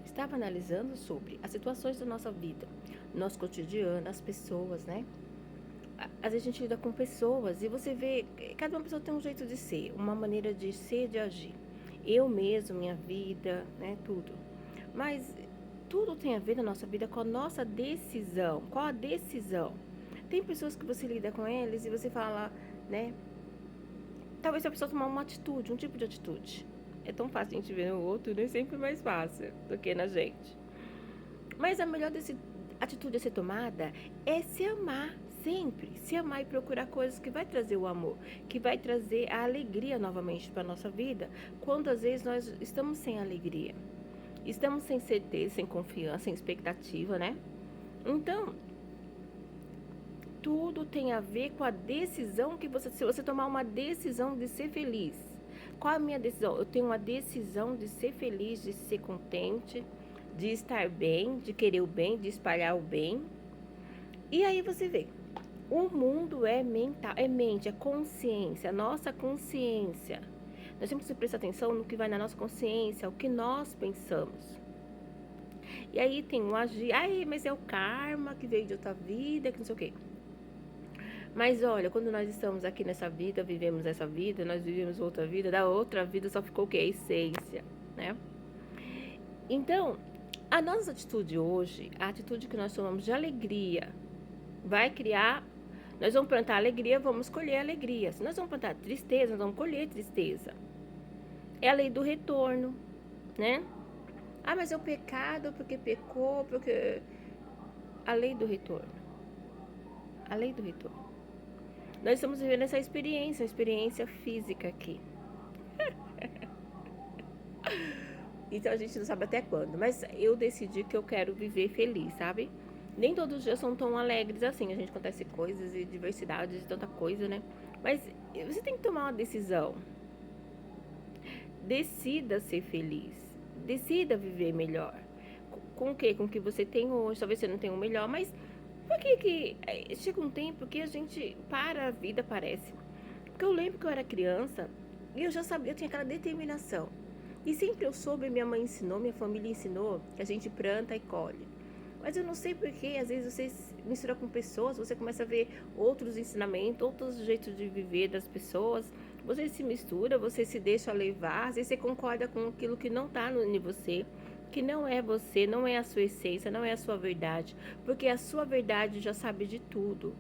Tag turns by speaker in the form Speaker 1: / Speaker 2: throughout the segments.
Speaker 1: estava analisando sobre as situações da nossa vida, nosso cotidiano, as pessoas, né? Às vezes a gente lida com pessoas e você vê, cada uma pessoa tem um jeito de ser, uma maneira de ser, de agir. Eu mesmo, minha vida, né, tudo. Mas tudo tem a ver na nossa vida com a nossa decisão. Qual a decisão? Tem pessoas que você lida com eles e você fala, né? Talvez a pessoa tomar uma atitude, um tipo de atitude. É tão fácil a gente ver no outro, nem sempre mais fácil do que na gente. Mas a melhor atitude a ser tomada é se amar sempre, se amar e procurar coisas que vai trazer o amor, que vai trazer a alegria novamente para nossa vida, quando às vezes nós estamos sem alegria, estamos sem certeza, sem confiança, sem expectativa, né? Então, tudo tem a ver com a decisão que você, se você tomar uma decisão de ser feliz. Qual a minha decisão? Eu tenho uma decisão de ser feliz, de ser contente, de estar bem, de querer o bem, de espalhar o bem. E aí você vê, o mundo é mental, é mente, é consciência, nossa consciência. Nós temos que prestar atenção no que vai na nossa consciência, o que nós pensamos. E aí tem um agir, mas é o karma que veio de outra vida, que não sei o quê. Mas olha, quando nós estamos aqui nessa vida, vivemos essa vida, nós vivemos outra vida, da outra vida só ficou o quê? A essência, né? Então, a nossa atitude hoje, a atitude que nós tomamos de alegria, vai criar. Nós vamos plantar alegria, vamos colher alegria. Se nós vamos plantar tristeza, nós vamos colher tristeza. É a lei do retorno, né? Mas é o pecado porque pecou, porque... A lei do retorno. A lei do retorno. Nós estamos vivendo essa experiência, a experiência física aqui. Então a gente não sabe até quando, mas eu decidi que eu quero viver feliz, sabe? Nem todos os dias são tão alegres assim, a gente acontece coisas e diversidades e tanta coisa, né? Mas você tem que tomar uma decisão. Decida ser feliz. Decida viver melhor. Com o que? Com o que você tem hoje. Talvez você não tenha o melhor, mas por que chega um tempo que a gente para a vida, parece? Porque eu lembro que eu era criança e eu já sabia, eu tinha aquela determinação. E sempre eu soube, minha mãe ensinou, minha família ensinou, que a gente planta e colhe. Mas eu não sei porquê, às vezes você mistura com pessoas, você começa a ver outros ensinamentos, outros jeitos de viver das pessoas. Você se mistura, você se deixa levar, às vezes você concorda com aquilo que não está em você, que não é você, não é a sua essência, não é a sua verdade. Porque a sua verdade já sabe de tudo.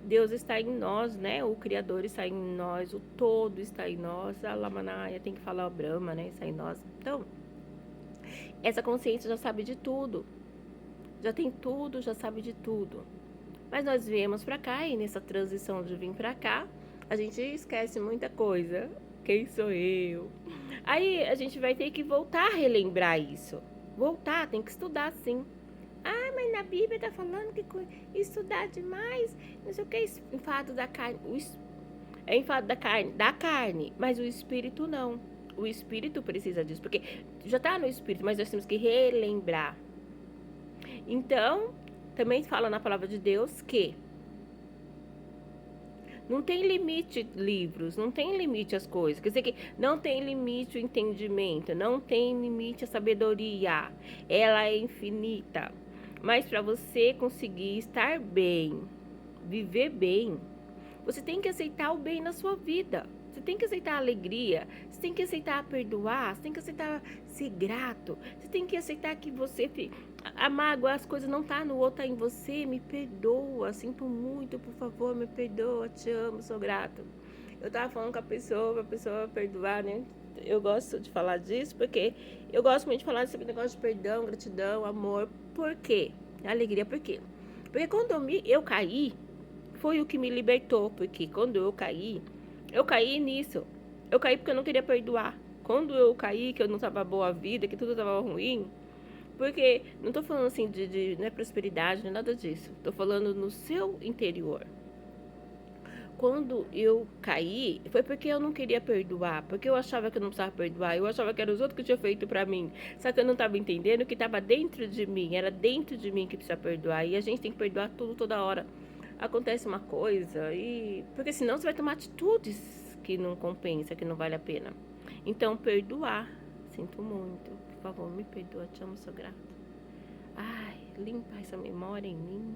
Speaker 1: Deus está em nós, né? O Criador está em nós, o todo está em nós. A Lamanaya tem que falar o Brahma, né? Está em nós. Então, essa consciência já sabe de tudo. Já tem tudo, já sabe de tudo. Mas nós viemos para cá e nessa transição de vir para cá, a gente esquece muita coisa. Quem sou eu? Aí a gente vai ter que voltar a relembrar isso. Voltar, tem que estudar sim. Mas na Bíblia tá falando que estudar demais, não sei o que, enfado da carne. É enfado da carne, mas o espírito não. O espírito precisa disso, porque já tá no espírito, mas nós temos que relembrar. Então, também fala na palavra de Deus que não tem limite livros, não tem limite as coisas. Quer dizer que não tem limite o entendimento, não tem limite a sabedoria. Ela é infinita. Mas para você conseguir estar bem, viver bem, você tem que aceitar o bem na sua vida. Você tem que aceitar a alegria, você tem que aceitar perdoar, você tem que aceitar ser grato, você tem que aceitar que você... A mágoa, as coisas não tá no outro, tá em você. Me perdoa, sinto muito, por favor, me perdoa, te amo, sou grato. Eu tava falando com a pessoa, pra pessoa perdoar, né? Eu gosto de falar disso porque eu gosto muito de falar desse negócio de perdão, gratidão, amor. Por quê? Alegria, por quê? Porque quando eu caí, foi o que me libertou. Porque quando eu caí nisso. Eu caí porque eu não queria perdoar. Quando eu caí, que eu não tava boa vida, que tudo tava ruim. Porque não tô falando assim não é prosperidade, não é nada disso. Tô falando no seu interior. Quando eu caí, foi porque eu não queria perdoar, porque eu achava que eu não precisava perdoar, eu achava que eram os outros que tinham feito pra mim, só que eu não tava entendendo que tava dentro de mim, era dentro de mim que precisa perdoar, e a gente tem que perdoar tudo toda hora. Acontece uma coisa, porque senão você vai tomar atitudes que não compensa, que não vale a pena. Então, perdoar, sinto muito, por favor, me perdoa, te amo, sou grato. Ai, limpa essa memória em mim,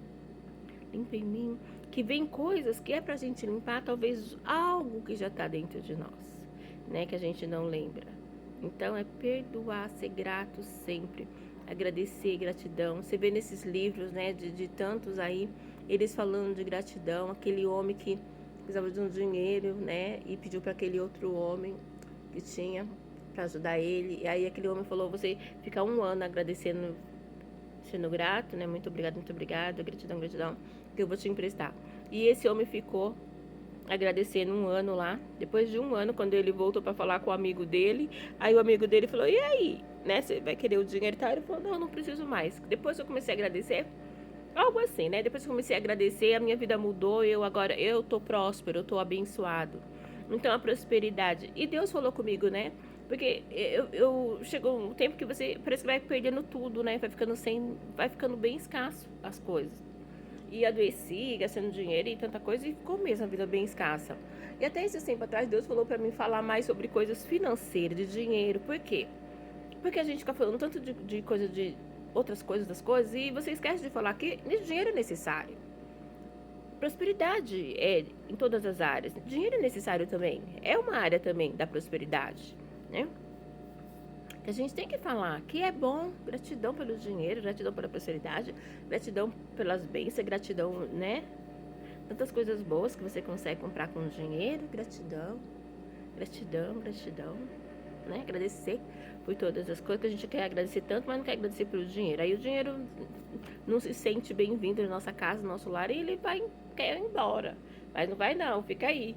Speaker 1: limpa em mim. Que vem coisas que é pra gente limpar, talvez algo que já tá dentro de nós, né? Que a gente não lembra. Então é perdoar, ser grato sempre, agradecer, gratidão. Você vê nesses livros, né, de tantos aí, eles falando de gratidão, aquele homem que precisava de um dinheiro, né, e pediu para aquele outro homem que tinha para ajudar ele. E aí aquele homem falou: você fica um ano agradecendo, sendo grato, né, muito obrigado, gratidão, gratidão, que eu vou te emprestar. E esse homem ficou agradecendo um ano lá. Depois de um ano, quando ele voltou para falar com o amigo dele, aí o amigo dele falou: e aí, né, você vai querer o dinheiro e tal? Ele falou: não, não preciso mais. Depois eu comecei a agradecer, algo assim, né? Depois que eu comecei a agradecer, a minha vida mudou. Agora eu tô próspero, eu tô abençoado. Então a prosperidade. E Deus falou comigo, né? Porque chegou um tempo que você parece que vai perdendo tudo, né? Vai ficando bem escasso as coisas. E adoeci, gastando dinheiro e tanta coisa, e ficou mesmo a vida bem escassa. E até esse tempo atrás, Deus falou para mim falar mais sobre coisas financeiras, de dinheiro. Por quê? Porque a gente fica falando tanto de coisa de outras coisas das coisas, e você esquece de falar que dinheiro é necessário. Prosperidade é em todas as áreas. Dinheiro é necessário também. É uma área também da prosperidade, né? Que a gente tem que falar que é bom, gratidão pelo dinheiro, gratidão pela prosperidade, gratidão pelas bênçãos, gratidão, né? Tantas coisas boas que você consegue comprar com dinheiro, gratidão, gratidão, gratidão, né? Agradecer por todas as coisas que a gente quer agradecer tanto, mas não quer agradecer pelo dinheiro. Aí o dinheiro não se sente bem-vindo na nossa casa, no nosso lar, e ele quer ir embora. Mas não vai não, fica aí.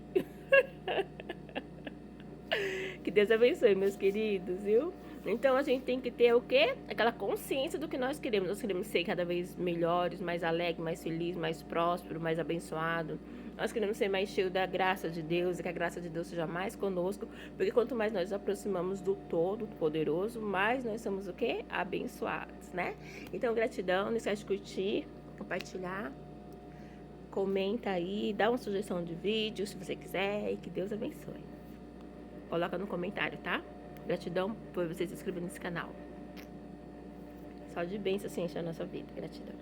Speaker 1: Que Deus abençoe, meus queridos, viu? Então a gente tem que ter o quê? Aquela consciência do que nós queremos. Nós queremos ser cada vez melhores, mais alegres, mais felizes, mais prósperos, mais abençoados. Nós queremos ser mais cheios da graça de Deus e que a graça de Deus seja mais conosco. Porque quanto mais nós nos aproximamos do Todo-Poderoso, mais nós somos o quê? Abençoados, né? Então gratidão, não esquece de curtir, compartilhar. Comenta aí, dá uma sugestão de vídeo se você quiser e que Deus abençoe. Coloca no comentário, tá? Gratidão por você se inscrever nesse canal. Só de bênção assim enche a nossa vida. Gratidão.